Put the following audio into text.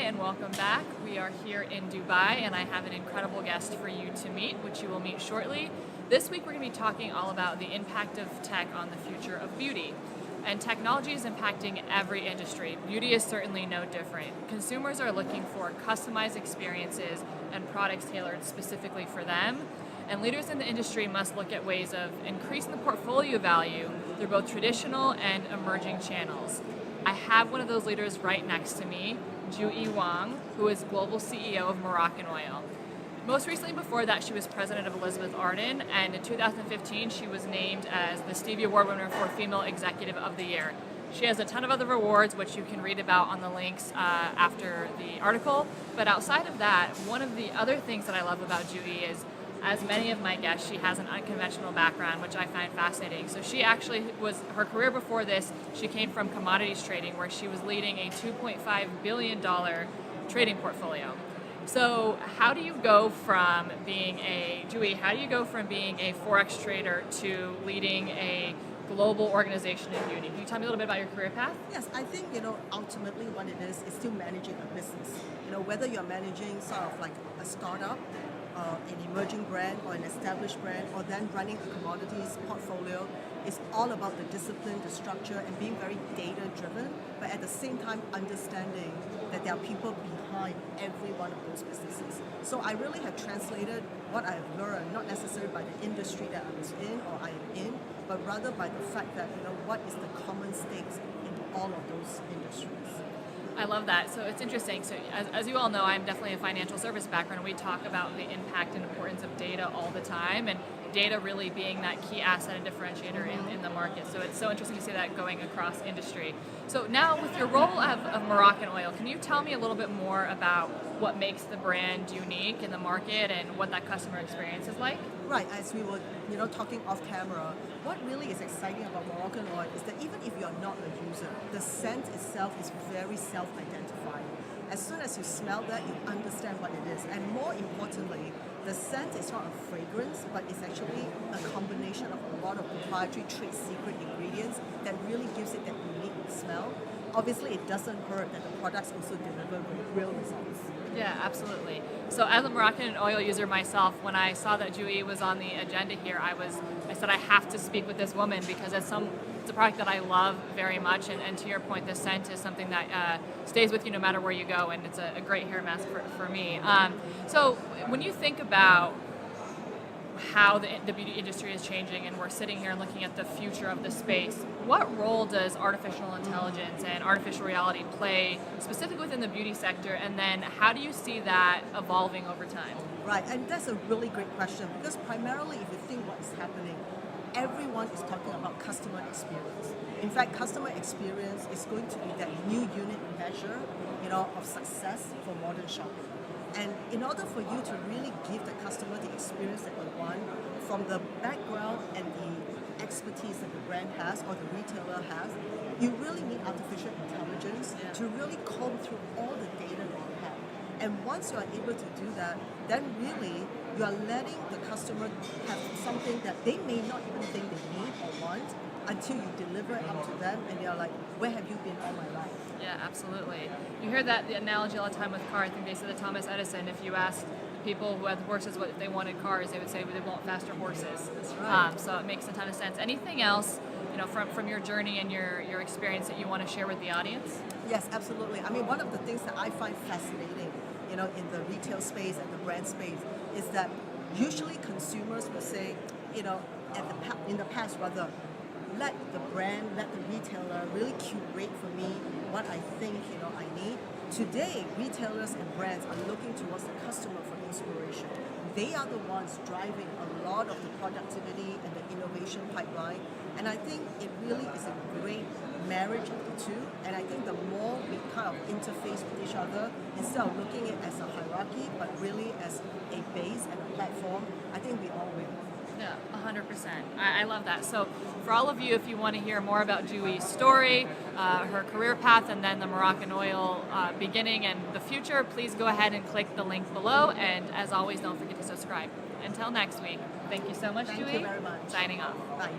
and welcome back. We are here in Dubai and I have an incredible guest for you to meet, which you will meet shortly. This week we're going to be talking all about the impact of tech on the future of beauty. And technology is impacting every industry. Beauty is certainly no different. Consumers are looking for customized experiences and products tailored specifically for them. And leaders in the industry must look at ways of increasing the portfolio value through both traditional and emerging channels. I have one of those leaders right next to me, JuE Wong, who is global CEO of Moroccanoil. Most recently before that, she was president of Elizabeth Arden, and in 2015 she was named as the Stevie Award winner for Female Executive of the Year. She has a ton of other awards, which you can read about on the links after the article. But outside of that, one of the other things that I love about JuE is, as many of my guests, she has an unconventional background, which I find fascinating. So she actually her career before this, she came from commodities trading, where she was leading a $2.5 billion trading portfolio. So how do you go from being JuE, how do you go from being a Forex trader to leading a global organization in beauty? Can you tell me a little bit about your career path? Yes, I think, ultimately what it is still managing a business. Whether you're managing sort of like a startup, an emerging brand or an established brand, or then running a commodities portfolio, it's all about the discipline, the structure, and being very data-driven, but at the same time understanding that there are people behind every one of those businesses. So I really have translated what I have learned, not necessarily by the industry that I was in or I am in, but rather by the fact that, what is the common stakes in all of those industries. I love that. So it's interesting. So as you all know, I'm definitely a financial service background. We talk about the impact and importance of data all the time, and data really being that key asset and differentiator in the market. So it's so interesting to see that going across industry. So now with your role of Moroccanoil, can you tell me a little bit more about what makes the brand unique in the market and what that customer experience is like? Right, as we were talking off camera, what really is exciting about Moroccanoil is that even if you're not a user, the scent itself is very self-identifying. As soon as you smell that, you understand what it is. And more importantly, the scent is not a fragrance, but it's actually a combination of a lot of proprietary trade secret ingredients that really gives it that unique smell. Obviously, it doesn't hurt that the products also deliver real results. Yeah, absolutely. So as a Moroccanoil user myself, when I saw that JuE was on the agenda here, I said I have to speak with this woman because it's a product that I love very much, and to your point, the scent is something that stays with you no matter where you go, and it's a great hair mask for me. So when you think about how the beauty industry is changing, and we're sitting here and looking at the future of the space, what role does artificial intelligence and artificial reality play specifically within the beauty sector, and then how do you see that evolving over time? Right, and that's a really great question, because primarily if you think what is happening, everyone is talking about customer experience. In fact, customer experience is going to be that new unit measure, of success for modern shopping. And in order for you to really give the customer the experience that they want, from the background and the expertise that the brand has or the retailer has, you really need artificial intelligence to really comb through all the data that you have. And once you are able to do that, then really you are letting the customer have something that they may not even think they need or want until you deliver it up to them and they're like, where have you been all my life? Yeah, absolutely. You hear the analogy all the time with cars. I think they said that Thomas Edison, if you asked people who had horses what they wanted cars, they would say they want faster horses. That's right. So it makes a ton of sense. Anything else, from your journey and your experience that you want to share with the audience? Yes, absolutely. I mean, one of the things that I find fascinating, in the retail space and the brand space, is that usually consumers will say, in the past rather, let the brand, let the retailer really curate for me what I think, I need. Today, retailers and brands are looking towards the customer for inspiration. They are the ones driving a lot of the productivity and the innovation pipeline. And I think it really is a great marriage of the two. And I think the more we kind of interface with each other, instead of looking at it as a hierarchy, but really as a base and a platform, I think we all win. Yeah, 100%. I love that. So for all of you, if you want to hear more about JuE's story, her career path, and then the Moroccanoil beginning and the future, please go ahead and click the link below. And as always, don't forget to subscribe. Until next week, thank you so much, JuE. Thank you very much. Signing off. Bye.